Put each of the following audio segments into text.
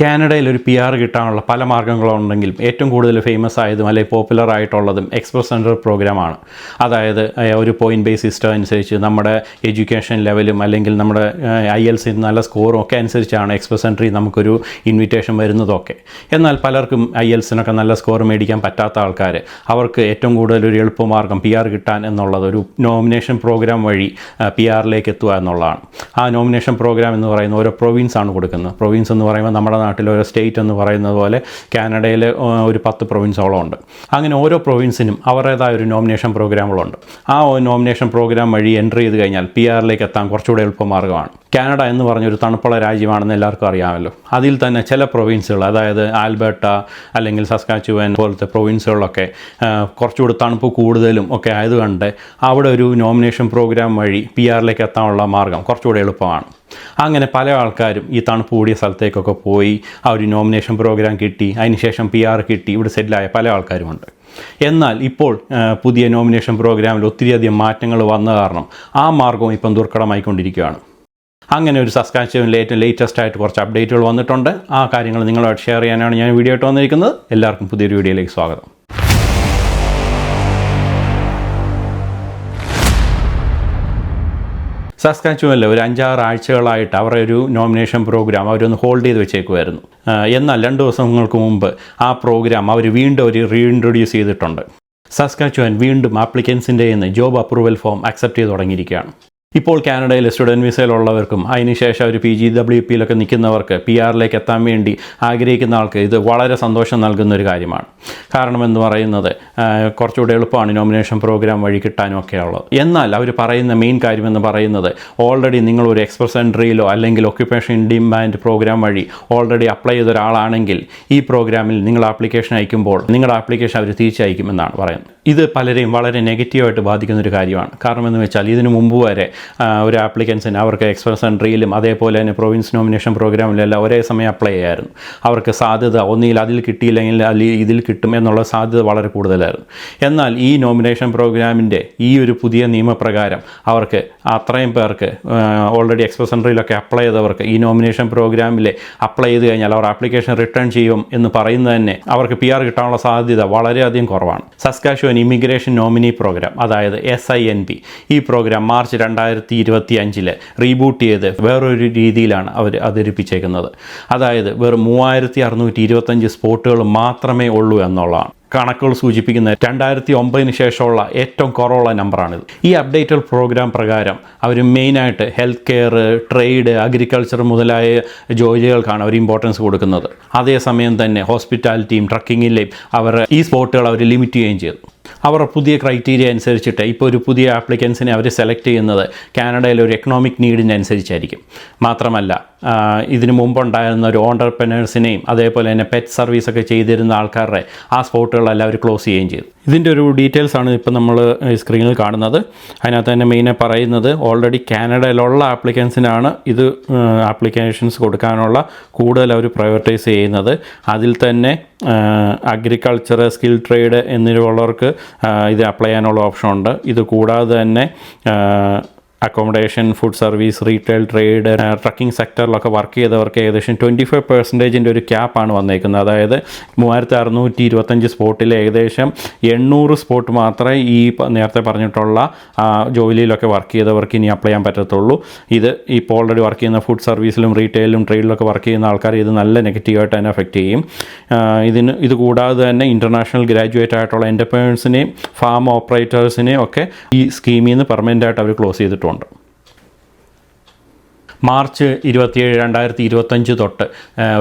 കാനഡയിൽ ഒരു PR കിട്ടാനുള്ള പല മാർഗ്ഗങ്ങളുണ്ടെങ്കിലും ഏറ്റവും കൂടുതൽ ഫേമസ് ആയതും അല്ലെങ്കിൽ പോപ്പുലർ ആയിട്ടുള്ളതും എക്സ്പ്രസ് എൻട്രി പ്രോഗ്രാമാണ്. അതായത് ഒരു പോയിൻറ്റ് ബേസ് സിസ്റ്റം അനുസരിച്ച് നമ്മുടെ എഡ്യൂക്കേഷൻ ലെവലും അല്ലെങ്കിൽ നമ്മുടെ IELTS നല്ല സ്കോറും ഒക്കെ അനുസരിച്ചാണ് എക്സ്പ്രസ് എൻട്രി നമുക്കൊരു ഇൻവിറ്റേഷൻ വരുന്നതൊക്കെ. എന്നാൽ പലർക്കും IELTSനൊക്കെ നല്ല സ്കോർ മേടിക്കാൻ പറ്റാത്ത ആൾക്കാർ അവർക്ക് ഏറ്റവും കൂടുതൽ ഒരു എളുപ്പമാർഗ്ഗം PR കിട്ടാൻ എന്നുള്ളത് ഒരു നോമിനേഷൻ പ്രോഗ്രാം വഴി PRലേക്ക് എത്തുക എന്നുള്ളതാണ്. ആ നോമിനേഷൻ പ്രോഗ്രാം എന്ന് പറയുന്നത് ഓരോ പ്രൊവിൻസാണ് കൊടുക്കുന്നത്. പ്രൊവിൻസ് എന്ന് പറയുമ്പോൾ നമ്മുടെ നാട്ടിൽ ഒരു സ്റ്റേറ്റ് എന്ന് പറയുന്നത് പോലെ കാനഡയിൽ ഒരു 10 പ്രൊവിൻസോളം ഉണ്ട്. അങ്ങനെ ഓരോ പ്രൊവിൻസിനും അവരുടേതായ ഒരു നോമിനേഷൻ പ്രോഗ്രാമുകളുണ്ട്. ആ നോമിനേഷൻ പ്രോഗ്രാം വഴി എൻട്രി ചെയ്ത് കഴിഞ്ഞാൽ PRലേക്ക് എത്താൻ കുറച്ചുകൂടെ എളുപ്പമാർഗ്ഗമാണ്. കാനഡ എന്ന് പറഞ്ഞൊരു തണുപ്പുള്ള രാജ്യമാണെന്ന് എല്ലാവർക്കും അറിയാമല്ലോ. അതിൽ തന്നെ ചില പ്രൊവിൻസുകൾ, അതായത് ആൽബർട്ട അല്ലെങ്കിൽ സസ്കാച്ചുവൻ പോലത്തെ പ്രൊവിൻസുകളിലൊക്കെ കുറച്ചുകൂടി തണുപ്പ് കൂടുതലും ഒക്കെ ആയതുകൊണ്ട് അവിടെ ഒരു നോമിനേഷൻ പ്രോഗ്രാം വഴി PRലേക്ക് എത്താനുള്ള മാർഗ്ഗം കുറച്ചുകൂടി എളുപ്പമാണ്. അങ്ങനെ പല ആൾക്കാരും ഈ തണുപ്പ് കൂടിയ സ്ഥലത്തേക്കൊക്കെ പോയി ആ ഒരു നോമിനേഷൻ പ്രോഗ്രാം കിട്ടി, അതിനുശേഷം PR കിട്ടി ഇവിടെ സെറ്റിലായ പല ആൾക്കാരുമുണ്ട്. എന്നാൽ ഇപ്പോൾ പുതിയ നോമിനേഷൻ പ്രോഗ്രാമിൽ ഒത്തിരിയധികം മാറ്റങ്ങൾ വന്ന കാരണം ആ മാർഗ്ഗവും ഇപ്പം ദുർഘടമായിക്കൊണ്ടിരിക്കുകയാണ്. അങ്ങനെ ഒരു സസ്കാച്ചുവനിൽ ഏറ്റവും ലേറ്റസ്റ്റ് ആയിട്ട് കുറച്ച് അപ്ഡേറ്റുകൾ വന്നിട്ടുണ്ട്. ആ കാര്യങ്ങൾ നിങ്ങളുമായിട്ട് ഷെയർ ചെയ്യാനാണ് ഞാൻ വീഡിയോ ആയിട്ട് വന്നിരിക്കുന്നത്. എല്ലാവർക്കും പുതിയൊരു വീഡിയോയിലേക്ക് സ്വാഗതം. സസ്കാച്ചുവനിൽ ഒരു 5-6 ആഴ്ചകളായിട്ട് അവരുടെ ഒരു നോമിനേഷൻ പ്രോഗ്രാം അവരൊന്ന് ഹോൾഡ് ചെയ്ത് വെച്ചേക്കുമായിരുന്നു. എന്നാൽ 2 ദിവസങ്ങൾക്ക് മുമ്പ് ആ പ്രോഗ്രാം അവർ വീണ്ടും റീഇൻട്രൊഡ്യൂസ് ചെയ്തിട്ടുണ്ട്. സസ്കാച്ചുവൻ വീണ്ടും ആപ്ലിക്കൻസിൻ്റെ ജോബ് അപ്രൂവൽ ഫോം അക്സെപ്റ്റ് ചെയ്ത് തുടങ്ങിയിരിക്കുകയാണ്. ഇപ്പോൾ കാനഡയിൽ സ്റ്റുഡൻറ്റ് വിസയിലുള്ളവർക്കും അതിനുശേഷം ഒരു PGWPയിലൊക്കെ നിൽക്കുന്നവർക്ക് PRലേക്ക് എത്താൻ വേണ്ടി ആഗ്രഹിക്കുന്ന ആൾക്ക് ഇത് വളരെ സന്തോഷം നൽകുന്ന ഒരു കാര്യമാണ്. കാരണം എന്ന് പറയുന്നത് കുറച്ചുകൂടെ എളുപ്പമാണ് നോമിനേഷൻ പ്രോഗ്രാം വഴി കിട്ടാനും ഒക്കെ ഉള്ളത്. എന്നാൽ അവർ പറയുന്ന മെയിൻ കാര്യമെന്ന് പറയുന്നത് ഓൾറെഡി നിങ്ങളൊരു എക്സ്പ്രസ് എൻട്രിയിലോ അല്ലെങ്കിൽ ഒക്യുപ്പേഷൻ ഇൻ ഡിമാൻഡ് പ്രോഗ്രാം വഴി ഓൾറെഡി അപ്ലൈ ചെയ്ത ഒരാളാണെങ്കിൽ ഈ പ്രോഗ്രാമിൽ നിങ്ങൾ ആപ്ലിക്കേഷൻ അയക്കുമ്പോൾ നിങ്ങളുടെ ആപ്ലിക്കേഷൻ അവർ തിരിച്ചയക്കുമെന്നാണ് പറയുന്നത്. ഇത് പലരെയും വളരെ നെഗറ്റീവായിട്ട് ബാധിക്കുന്നൊരു കാര്യമാണ്. കാരണം എന്ന് വെച്ചാൽ ഇതിനു മുമ്പ് വരെ ഒരു ആപ്ലിക്കൻസിന് അവർക്ക് എക്സ്പ്രസ് എൻട്രിയിലും അതേപോലെ തന്നെ പ്രൊവിൻസ് നോമിനേഷൻ പ്രോഗ്രാമിലെല്ലാം ഒരേ സമയം അപ്ലൈ ചെയ്യായിരുന്നു. അവർക്ക് സാധ്യത ഒന്നിൽ അതിൽ കിട്ടിയില്ലെങ്കിൽ ഇതിൽ കിട്ടും എന്നുള്ള സാധ്യത വളരെ കൂടുതലായിരുന്നു. എന്നാൽ ഈ നോമിനേഷൻ പ്രോഗ്രാമിൻ്റെ ഈ ഒരു പുതിയ നിയമപ്രകാരം അവർക്ക് അത്രയും പേർക്ക് ഓൾറെഡി എക്സ്പ്രസ് എൻട്രിയിലൊക്കെ അപ്ലൈ ചെയ്തവർക്ക് ഈ നോമിനേഷൻ പ്രോഗ്രാമിൽ അപ്ലൈ ചെയ്ത് കഴിഞ്ഞാൽ അവർ ആപ്ലിക്കേഷൻ റിട്ടേൺ ചെയ്യും എന്ന് പറയുന്നത് തന്നെ അവർക്ക് PR കിട്ടാനുള്ള സാധ്യത വളരെയധികം കുറവാണ്. സസ്കാച്ചുവൻ ഇമിഗ്രേഷൻ നോമിനി പ്രോഗ്രാം, അതായത് SINP, ഈ പ്രോഗ്രാം മാർച്ച് 2025 റീബൂട്ട് ചെയ്ത് വേറൊരു രീതിയിലാണ് അവർ അവതരിപ്പിച്ചേക്കുന്നത്. അതായത് വെറും 3625 സ്പോട്ടുകൾ മാത്രമേ ഉള്ളൂ എന്നുള്ളതാണ് കണക്കുകൾ സൂചിപ്പിക്കുന്നത്. 2009 ശേഷമുള്ള ഏറ്റവും കുറവുള്ള നമ്പറാണിത്. ഈ അപ്ഡേറ്റഡ് പ്രോഗ്രാം പ്രകാരം അവർ മെയിനായിട്ട് ഹെൽത്ത് കെയർ, ട്രേഡ്, അഗ്രികൾച്ചർ മുതലായ ജോലികൾക്കാണ് അവർ ഇമ്പോർട്ടൻസ് കൊടുക്കുന്നത്. അതേസമയം തന്നെ ഹോസ്പിറ്റാലിറ്റിയും ട്രക്കിങ്ങിലെയും അവർ ഈ സ്പോട്ടുകൾ അവർ ലിമിറ്റ് ചെയ്യുകയും ചെയ്തു. അവർ പുതിയ ക്രൈറ്റീരിയ അനുസരിച്ചിട്ട് ഇപ്പോൾ ഒരു പുതിയ ആപ്ലിക്കൻസിനെ അവർ സെലക്ട് ചെയ്യുന്നത് കാനഡയിലെ ഒരു എക്കണോമിക് നീഡിനനുസരിച്ചായിരിക്കും. മാത്രമല്ല ഇതിനു മുമ്പുണ്ടായിരുന്ന ഒരു ഓണ്ടർപ്രനേഴ്സിനെയും അതേപോലെ തന്നെ പെറ്റ് സർവീസൊക്കെ ചെയ്തിരുന്ന ആൾക്കാരുടെ ആ സ്പോട്ടുകളെല്ലാം അവർ ക്ലോസ് ചെയ്യുകയും ചെയ്തു. ഇതിൻ്റെ ഒരു ഡീറ്റെയിൽസാണ് ഇപ്പോൾ നമ്മൾ സ്ക്രീനിൽ കാണുന്നത്. അതിനകത്ത് തന്നെ മെയിനായി പറയുന്നത് ഓൾറെഡി കാനഡയിലുള്ള ആപ്ലിക്കൻസിനാണ് ഇത് ആപ്ലിക്കേഷൻസ് കൊടുക്കാനുള്ള കൂടുതൽ അവർ പ്രയോറിറ്റൈസ് ചെയ്യുന്നത്. അതിൽ തന്നെ അഗ്രികൾച്ചർ, സ്കിൽ ട്രേഡ് എന്നിവയുള്ളവർക്ക് ഇത് അപ്ലൈ ചെയ്യാനുള്ള ഓപ്ഷൻ ഉണ്ട്. ഇത് കൂടാതെ തന്നെ accommodation, food service, retail, trade, trekking സെക്ടറിലൊക്കെ വർക്ക് ചെയ്തവർക്ക് ഏകദേശം 25% ഒരു ക്യാപ്പാണ് വന്നേക്കുന്നത്. അതായത് 3625 സ്പോട്ടിൽ ഏകദേശം 800 സ്പോട്ട് മാത്രമേ ഈ നേരത്തെ പറഞ്ഞിട്ടുള്ള ജോലിയിലൊക്കെ വർക്ക് ചെയ്തവർക്ക് ഇനി അപ്ലൈ ചെയ്യാൻ പറ്റത്തുള്ളൂ. ഇത് ഇപ്പോൾ ഓൾറെഡി വർക്ക് ചെയ്യുന്ന ഫുഡ് സർവീസിലും റീറ്റെയിലും ട്രേഡിലൊക്കെ വർക്ക് ചെയ്യുന്ന ആൾക്കാർ ഇത് നല്ല നെഗറ്റീവായിട്ട് തന്നെ എഫക്റ്റ് ചെയ്യും. ഇത് കൂടാതെ തന്നെ ഇൻ്റർനാഷണൽ ഗ്രാജുവേറ്റ് ആയിട്ടുള്ള എൻ്റർപ്രനേഴ്സിനെയും ഫാം ഓപ്പറേറ്റേഴ്സിനെയും ഒക്കെ ഈ സ്കീമിൽ നിന്ന് പെർമനൻ്റായിട്ട് അവർ ക്ലോസ് ചെയ്തിട്ടുണ്ട്. മാർച്ച് 27, 2025 തൊട്ട്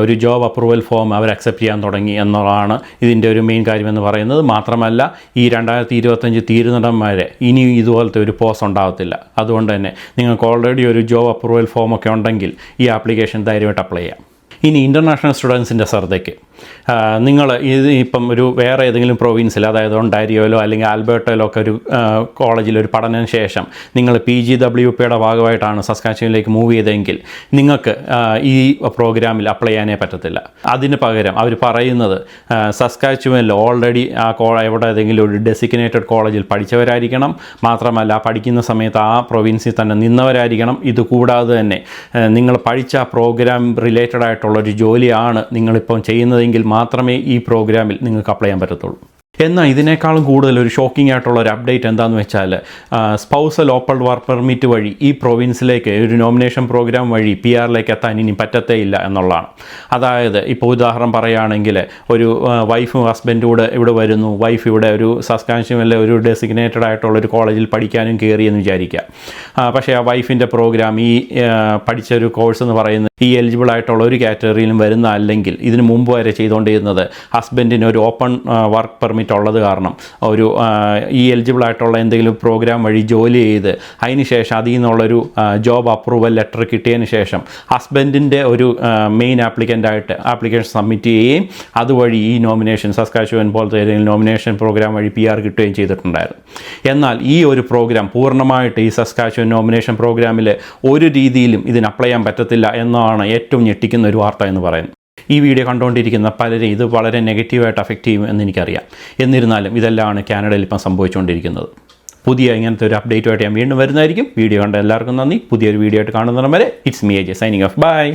ഒരു ജോബ് അപ്രൂവൽ ഫോം അവർ അക്സെപ്റ്റ് ചെയ്യാൻ തുടങ്ങി എന്നുള്ളതാണ് ഇതിൻ്റെ ഒരു മെയിൻ കാര്യമെന്ന് പറയുന്നത്. മാത്രമല്ല ഈ 2025 തീരുന്നിടം വരെ ഇനി ഇതുപോലത്തെ ഒരു പോസ് ഉണ്ടാകത്തില്ല. അതുകൊണ്ട് തന്നെ നിങ്ങൾക്ക് ഓൾറെഡി ഒരു ജോബ് അപ്രൂവൽ ഫോമൊക്കെ ഉണ്ടെങ്കിൽ ഈ ആപ്ലിക്കേഷൻ ധൈര്യമായിട്ട് അപ്ലൈ ചെയ്യാം. ഇനി ഇൻ്റർനാഷണൽ സ്റ്റുഡൻസിൻ്റെ ശ്രദ്ധയ്ക്ക് നിങ്ങൾ ഇത് ഇപ്പം ഒരു വേറെ ഏതെങ്കിലും പ്രൊവിൻസിൽ, അതായത് ഒണ്ടാരിയോയിലോ അല്ലെങ്കിൽ ആൽബർട്ടയിലോ ഒക്കെ ഒരു കോളേജിൽ ഒരു പഠനത്തിന് ശേഷം നിങ്ങൾ PGWPയുടെ ഭാഗമായിട്ടാണ് സസ്കാച്ചുവനിലേക്ക് മൂവ് ചെയ്തതെങ്കിൽ നിങ്ങൾക്ക് ഈ പ്രോഗ്രാമിൽ അപ്ലൈ ചെയ്യാനേ പറ്റത്തില്ല. അതിന് പകരം അവർ പറയുന്നത് സസ്കാച്ചുവനിൽ ഓൾറെഡി എവിടെ ഏതെങ്കിലും ഒരു ഡെസിഗ്നേറ്റഡ് കോളേജിൽ പഠിച്ചവരായിരിക്കണം, മാത്രമല്ല പഠിക്കുന്ന സമയത്ത് ആ പ്രൊവിൻസിൽ തന്നെ നിന്നവരായിരിക്കണം. ഇതുകൂടാതെ തന്നെ നിങ്ങൾ പഠിച്ച പ്രോഗ്രാം റിലേറ്റഡ് ആയിട്ടുള്ളൊരു ജോലിയാണ് നിങ്ങളിപ്പം ചെയ്യുന്നതെങ്കിൽ മാത്രമേ ഈ പ്രോഗ്രാമിൽ നിങ്ങൾക്ക് അപ്ലൈ ചെയ്യാൻ പറ്റത്തുള്ളൂ. എന്നാൽ ഇതിനേക്കാളും കൂടുതൽ ഒരു ഷോക്കിംഗ് ആയിട്ടുള്ള ഒരു അപ്ഡേറ്റ് എന്താണെന്ന് വെച്ചാൽ, സ്പൗസൽ ഓപ്പൺ വർക്ക് പെർമിറ്റ് വഴി ഈ പ്രൊവിൻസിലേക്ക് ഒരു നോമിനേഷൻ പ്രോഗ്രാം വഴി PR-ലേക്ക് എത്താൻ ഇനി പറ്റത്തേ ഇല്ല എന്നുള്ളതാണ്. അതായത് ഇപ്പോൾ ഉദാഹരണം പറയുകയാണെങ്കിൽ, ഒരു വൈഫും ഹസ്ബൻഡും കൂടെ ഇവിടെ വരുന്നു. വൈഫ് ഇവിടെ ഒരു സസ്കാച്ചുവനിലെ ഒരു ഡെസിഗ്നേറ്റഡ് ആയിട്ടുള്ളൊരു കോളേജിൽ പഠിക്കാനും കയറിയെന്ന് വിചാരിക്കുക. പക്ഷേ ആ വൈഫിൻ്റെ പ്രോഗ്രാം ഈ പഠിച്ചൊരു കോഴ്സ് എന്ന് പറയുന്നത് ഈ എലിജിബിൾ ആയിട്ടുള്ള ഒരു കാറ്റഗറിയിലും വരുന്ന അല്ലെങ്കിൽ ഇതിന് മുമ്പ് വരെ ചെയ്തുകൊണ്ടിരുന്നത് ഹസ്ബൻഡിന് ഒരു ഓപ്പൺ വർക്ക് പെർമിറ്റ് ഉള്ളത് കാരണം ഒരു ഈ എലിജിബിൾ ആയിട്ടുള്ള എന്തെങ്കിലും പ്രോഗ്രാം വഴി ജോലി ചെയ്ത് അതിന് ശേഷം അതിൽ നിന്നുള്ളൊരു ജോബ് അപ്രൂവൽ ലെറ്റർ കിട്ടിയതിന് ശേഷം ഹസ്ബൻഡിൻ്റെ ഒരു മെയിൻ ആപ്ലിക്കൻ്റായിട്ട് ആപ്ലിക്കേഷൻ സബ്മിറ്റ് ചെയ്യുകയും അതുവഴി ഈ നോമിനേഷൻ സസ്കാച്ചുവൻ പോലത്തെ ഏതെങ്കിലും നോമിനേഷൻ പ്രോഗ്രാം വഴി PR കിട്ടുകയും ചെയ്തിട്ടുണ്ടായിരുന്നു. എന്നാൽ ഈ ഒരു പ്രോഗ്രാം പൂർണ്ണമായിട്ട് ഈ സസ്കാച്ചുവൻ നോമിനേഷൻ പ്രോഗ്രാമിൽ ഒരു രീതിയിലും ഇതിന് അപ്ലൈ ചെയ്യാൻ പറ്റത്തില്ല എന്നാണ് ഏറ്റവും ഞെട്ടിക്കുന്ന ഒരു വാർത്ത എന്ന് പറയുന്നത്. ഈ വീഡിയോ കണ്ടുകൊണ്ടിരിക്കുന്ന പലരും ഇത് വളരെ നെഗറ്റീവായിട്ട് അഫക്റ്റ് ചെയ്യും എന്ന് എനിക്കറിയാം. എന്നിരുന്നാലും ഇതെല്ലാമാണ് കാനഡയിൽ ഇപ്പം സംഭവിച്ചുകൊണ്ടിരിക്കുന്നത്. പുതിയ ഇങ്ങനത്തെ ഒരു അപ്ഡേറ്റുമായിട്ട് ഞാൻ വീണ്ടും വരുന്നതായിരിക്കും. വീഡിയോ കണ്ട എല്ലാവർക്കും നന്ദി. പുതിയൊരു വീഡിയോ ആയിട്ട് കാണുന്നവരെ it's me AJ signing off. By.